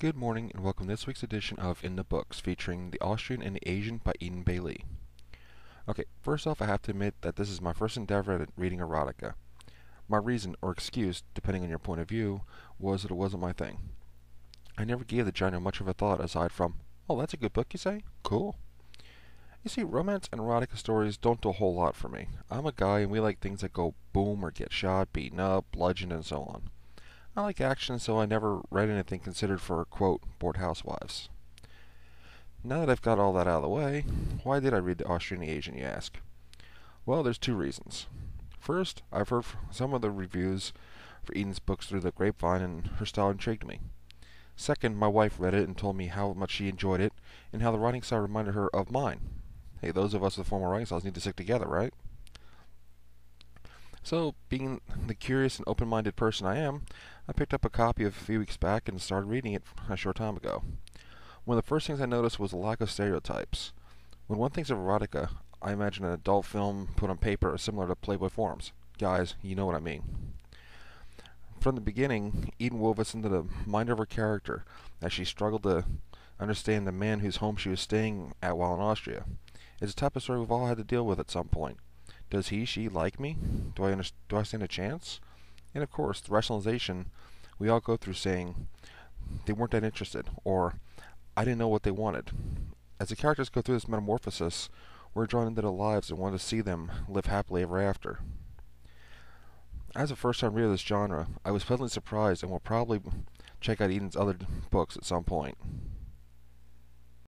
Good morning and welcome to this week's edition of In the Books, featuring The Austrian and the Asian by Baylee. Okay, first off I have to admit that this is my first endeavor at reading erotica. My reason, or excuse, depending on your point of view, was that it wasn't my thing. I never gave the genre much of a thought aside from, oh, that's a good book, you say? Cool. You see, romance and erotica stories don't do a whole lot for me. I'm a guy and we like things that go boom or get shot, beaten up, bludgeoned, and so on. I like action, so I never read anything considered for, quote, bored housewives. Now that I've got all that out of the way, why did I read The Austrian and the Asian, you ask? Well, there's two reasons. First, I've heard some of the reviews for Eden's books through the grapevine, and her style intrigued me. Second, my wife read it and told me how much she enjoyed it, and how the writing style reminded her of mine. Hey, those of us with formal writing styles need to stick together, right? So, being the curious and open-minded person I am, I picked up a copy a few weeks back and started reading it a short time ago. One of the first things I noticed was the lack of stereotypes. When one thinks of erotica, I imagine an adult film put on paper similar to Playboy forums. Guys, you know what I mean. From the beginning, Eden wove us into the mind of her character as she struggled to understand the man whose home she was staying at while in Austria. It's a type of story we've all had to deal with at some point. Does he, she like me? Do I stand a chance? And of course, the rationalization we all go through saying they weren't that interested, or I didn't know what they wanted. As the characters go through this metamorphosis, we're drawn into their lives and want to see them live happily ever after. As a first-time reader of this genre, I was pleasantly surprised and will probably check out Eden's other books at some point.